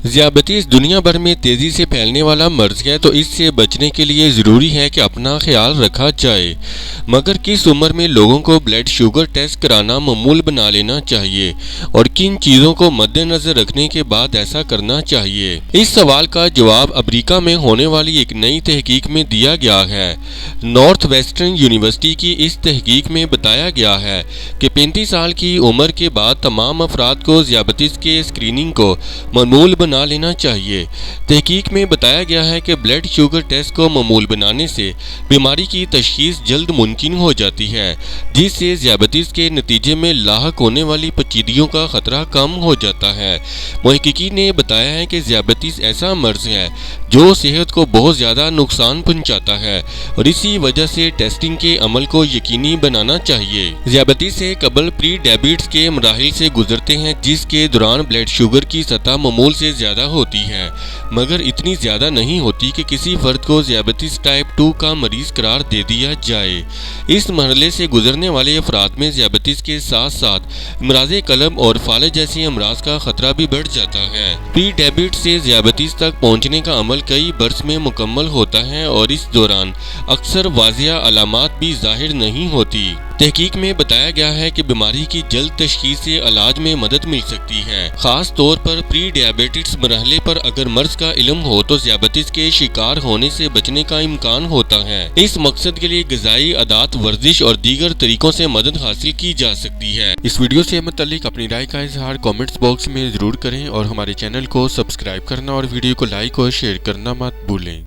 ज़ियादतीस दुनिया भर में तेज़ी से फैलने वाला मर्ज़ है, तो इससे बचने के लिए ज़रूरी है कि अपना ख्याल रखा जाए। मगर किस उम्र में लोगों को ब्लड शुगर टेस्ट कराना मामूल बना लेना चाहिए और किन चीज़ों को मद्देनज़र रखने के बाद ऐसा करना चाहिए? इस सवाल का जवाब अमेरिका में होने वाली एक नई तहकीक में दिया गया है। नॉर्थ वेस्टर्न यूनिवर्सिटी की इस तहकीक में बताया गया है कि 35 साल की उम्र के बाद तमाम अफराद को ज़ियादतीस के स्क्रीनिंग को मामूल बना लेना चाहिए। तहकीक में बताया गया है कि ब्लड शुगर टेस्ट को मामूल बनाने से बीमारी की तशखीस जल्द मुमकिन हो जाती है, जिससे ज़ियादतीस के नतीजे में लाहक होने वाली पेचीदगियों का खतरा कम हो जाता है। मुहक्किकीन ने बताया है कि ज़ियादतीस ऐसा मर्ज़ है जो सेहत को बहुत ज़्यादा नुकसान पहुंचाता है और इसी वजह से टेस्टिंग के अमल को यकीनी बनाना चाहिए। ज़ियादतीस से कबल प्री डायबिटीज़ के मराहिल से गुजरते हैं, जिसके दौरान ब्लड शुगर की सतह मामूल से ज़्यादा होती है, मगर इतनी ज़्यादा नहीं होती कि किसी फर्द को ज़ियादतीस टाइप 2 का मरीज़ करार दे दिया जाए। इस मरहले से गुजरने वाले अफराद में ज़ियादतीस के साथ साथ इमराज़ कल्ब और फालज जैसे अमराज का खतरा भी बढ़ जाता है। प्री डायबिटीज़ से ज़ियादतीस तक पहुँचने का अमल कई बरस में मुकम्मल होता है और इस दौरान अक्सर वाज़िया अलामात भी ज़ाहिर नहीं होती। तहकीक में बताया गया है कि बीमारी की जल्द तशखीस से इलाज में मदद मिल सकती है। खास तौर पर प्री डायबिटीज़ मरहले पर अगर मर्ज का इल्म हो तो ज़ियादतीस के शिकार होने से बचने का इम्कान होता है। इस मकसद के लिए ग़िज़ाई आदात, वर्जिश और दीगर तरीकों से मदद हासिल की जा सकती है। इस वीडियो से मुताल्लिक अपनी राय का इजहार कमेंट्स बॉक्स में ज़रूर करें और हमारे चैनल को सब्सक्राइब करना और वीडियो को लाइक और शेयर करना मत भूलें।